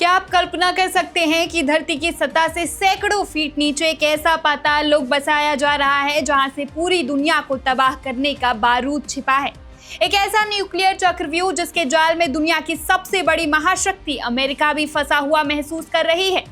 क्या आप कल्पना कर सकते हैं कि धरती की सतह से सैकड़ों फीट नीचे एक ऐसा पाताल लोक बसाया जा रहा है जहां से पूरी दुनिया को तबाह करने का बारूद छिपा है। एक ऐसा न्यूक्लियर चक्रव्यूह जिसके जाल में दुनिया की सबसे बड़ी महाशक्ति अमेरिका भी फंसा हुआ महसूस कर रही है।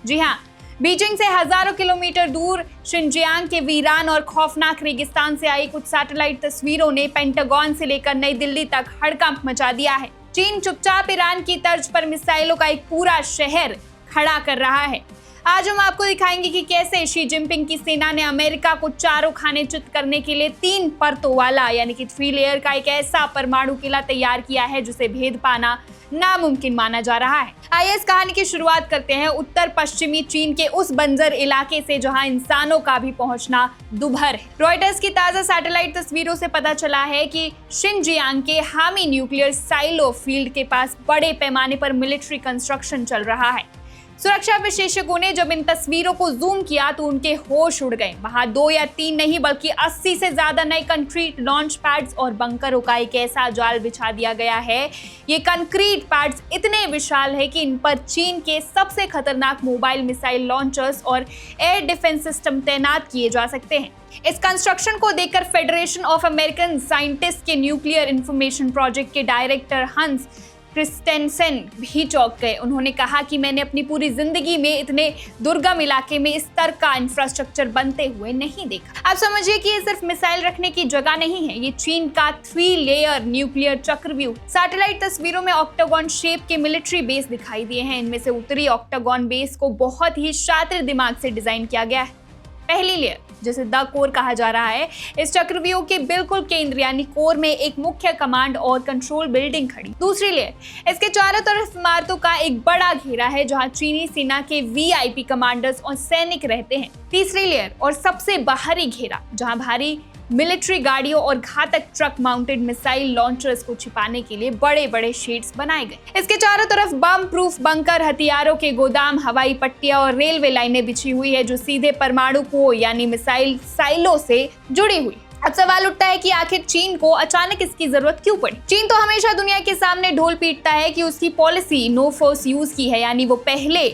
जी हाँ, बीजिंग से हजारों किलोमीटर दूर शिनजियांग के वीरान और खौफनाक रेगिस्तान से आई कुछ सैटेलाइट तस्वीरों ने पेंटागन से लेकर नई दिल्ली तक हड़कंप मचा दिया है। चीन चुपचाप ईरान की तर्ज पर मिसाइलों का एक पूरा शहर खड़ा कर रहा है। आज हम आपको दिखाएंगे कि कैसे शी जिनपिंग की सेना ने अमेरिका को चारों खाने चित करने के लिए 3 परतों वाला यानी कि 3 लेयर का एक ऐसा परमाणु किला तैयार किया है जिसे भेद पाना नामुमकिन माना जा रहा है। आइए इस कहानी की शुरुआत करते हैं उत्तर पश्चिमी चीन के उस बंजर इलाके से जहां इंसानों का भी पहुंचना दुभर है। रॉयटर्स की ताजा सैटेलाइट तस्वीरों से पता चला है कि शिनजियांग के हामी न्यूक्लियर साइलो फील्ड के पास बड़े पैमाने पर मिलिट्री कंस्ट्रक्शन चल रहा है। सुरक्षा विशेषज्ञों ने जब इन तस्वीरों को जूम किया तो उनके होश उड़ गए। वहां 2 या 3 नहीं बल्कि 80 से ज्यादा नए कंक्रीट लॉन्च पैड्स और बंकरों का एक ऐसा जाल बिछा दिया गया है। ये कंक्रीट पैड्स इतने विशाल है कि इन पर चीन के सबसे खतरनाक मोबाइल मिसाइल लॉन्चर्स और एयर डिफेंस सिस्टम तैनात किए जा सकते हैं। इस कंस्ट्रक्शन को देखकर फेडरेशन ऑफ अमेरिकन साइंटिस्ट के न्यूक्लियर इंफॉर्मेशन प्रोजेक्ट के डायरेक्टर हंस क्रिस्टेनसेन भी चौंक गए। उन्होंने कहा कि मैंने अपनी पूरी जिंदगी में इतने दुर्गम इलाके में इस स्तर का इंफ्रास्ट्रक्चर बनते हुए नहीं देखा। आप समझिए कि ये सिर्फ मिसाइल रखने की जगह नहीं है, ये चीन का 3 लेयर न्यूक्लियर चक्रव्यूह। सैटेलाइट तस्वीरों में ऑक्टागन शेप के मिलिट्री बेस दिखाई दिए हैं। इनमें से उत्तरी ऑक्टागन बेस को बहुत ही शातिर दिमाग से डिजाइन किया गया है। पहली लेयर जिसे द कोर कहा जा रहा है, इस चक्रव्यूह के बिल्कुल केंद्र यानी कोर में एक मुख्य कमांड और कंट्रोल बिल्डिंग खड़ी। दूसरी लेयर, इसके चारों तरफ इमारतों का एक बड़ा घेरा है जहां चीनी सेना के वीआईपी कमांडर्स और सैनिक रहते हैं। तीसरी लेयर और सबसे बाहरी घेरा जहां भारी मिलिट्री गाड़ियों और घातक ट्रक माउंटेड मिसाइल लॉन्चर्स को छिपाने के लिए बड़े बड़े शेड्स बनाए गए। इसके चारों तरफ बम प्रूफ बंकर, हथियारों के गोदाम, हवाई पट्टियां और रेलवे लाइनें बिछी हुई है जो सीधे परमाणु को यानी मिसाइल साइलो से जुड़ी हुई। अब सवाल उठता है कि आखिर चीन को अचानक इसकी जरूरत क्यों पड़ी। चीन तो हमेशा दुनिया के सामने ढोल पीटता है कि उसकी पॉलिसी नो फोर्स यूज की है, यानी वो पहले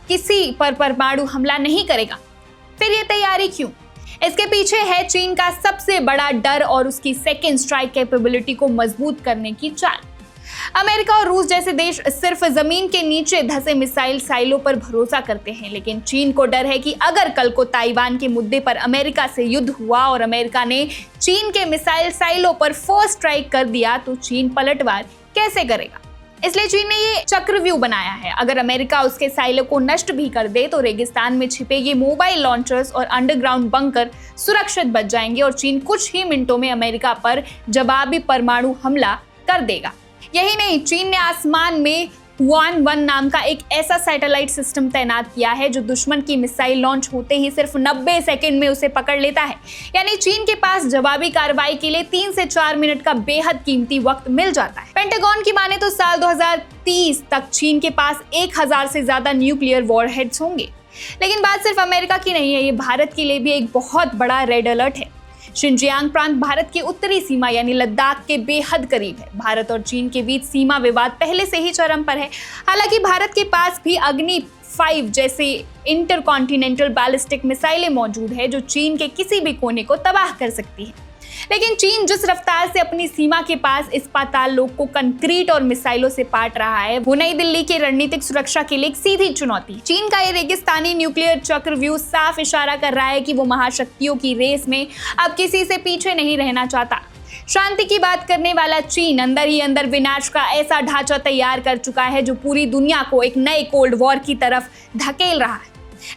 किसी पर परमाणु हमला नहीं करेगा। फिर ये तैयारी क्यों? इसके पीछे है चीन का सबसे बड़ा डर और उसकी सेकेंड स्ट्राइक कैपेबिलिटी को मजबूत करने की चाल। अमेरिका और रूस जैसे देश सिर्फ जमीन के नीचे धंसे मिसाइल साइलों पर भरोसा करते हैं, लेकिन चीन को डर है कि अगर कल को ताइवान के मुद्दे पर अमेरिका से युद्ध हुआ और अमेरिका ने चीन के मिसाइल साइलों पर फर्स्ट स्ट्राइक कर दिया तो चीन पलटवार कैसे करेगा। इसलिए चीन ने ये चक्रव्यूह बनाया है। अगर अमेरिका उसके साइलों को नष्ट भी कर दे तो रेगिस्तान में छिपे ये मोबाइल लॉन्चर्स और अंडरग्राउंड बंकर सुरक्षित बच जाएंगे और चीन कुछ ही मिनटों में अमेरिका पर जवाबी परमाणु हमला कर देगा। यही नहीं, चीन ने आसमान में हुआनवन नाम का एक ऐसा सैटेलाइट सिस्टम तैनात किया है जो दुश्मन की मिसाइल लॉन्च होते ही सिर्फ 90 सेकंड में उसे पकड़ लेता है। यानी चीन के पास जवाबी कार्रवाई के लिए 3 से 4 मिनट का बेहद कीमती वक्त मिल जाता है। पेंटागन की माने तो साल 2030 तक चीन के पास 1000 से ज्यादा न्यूक्लियर वॉरहेड्स होंगे। लेकिन बात सिर्फ अमेरिका की नहीं है, ये भारत के लिए भी एक बहुत बड़ा रेड अलर्ट है। शिनजियांग प्रांत भारत की उत्तरी सीमा यानी लद्दाख के बेहद करीब है। भारत और चीन के बीच सीमा विवाद पहले से ही चरम पर है। हालांकि भारत के पास भी अग्नि 5 जैसे इंटरकॉन्टिनेंटल बैलिस्टिक मिसाइलें मौजूद है जो चीन के किसी भी कोने को तबाह कर सकती है। लेकिन चीन जिस रफ्तार से अपनी सीमा के पास इस पाताल लोक को कंक्रीट और मिसाइलों से पाट रहा है वो नई दिल्ली की रणनीतिक सुरक्षा के लिए एक सीधी चुनौती। चीन का ये रेगिस्तानी न्यूक्लियर चक्रव्यूह साफ इशारा कर रहा है कि वो महाशक्तियों की रेस में अब किसी से पीछे नहीं रहना चाहता। शांति की बात करने वाला चीन अंदर ही अंदर विनाश का ऐसा ढांचा तैयार कर चुका है जो पूरी दुनिया को एक नए कोल्ड वॉर की तरफ धकेल रहा है।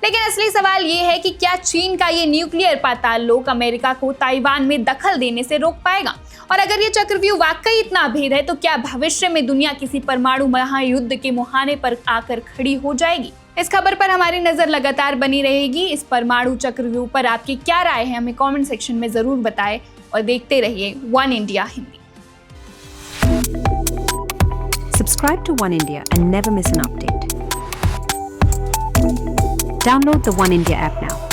लेकिन असली सवाल ये है कि क्या चीन का ये न्यूक्लियर पाताल लोक अमेरिका को ताइवान में दखल देने से रोक पाएगा? और अगर ये चक्रव्यूह वाकई इतना अभेद है तो क्या भविष्य में दुनिया किसी परमाणु महायुद्ध के मुहाने पर आकर खड़ी हो जाएगी? इस खबर पर हमारी नजर लगातार बनी रहेगी। इस परमाणु चक्रव्यूह पर आपकी क्या राय है हमें कमेंट सेक्शन में जरूर बताएं और देखते रहिए one India Hindi. Subscribe to One India and never miss an update. Download the One India app now.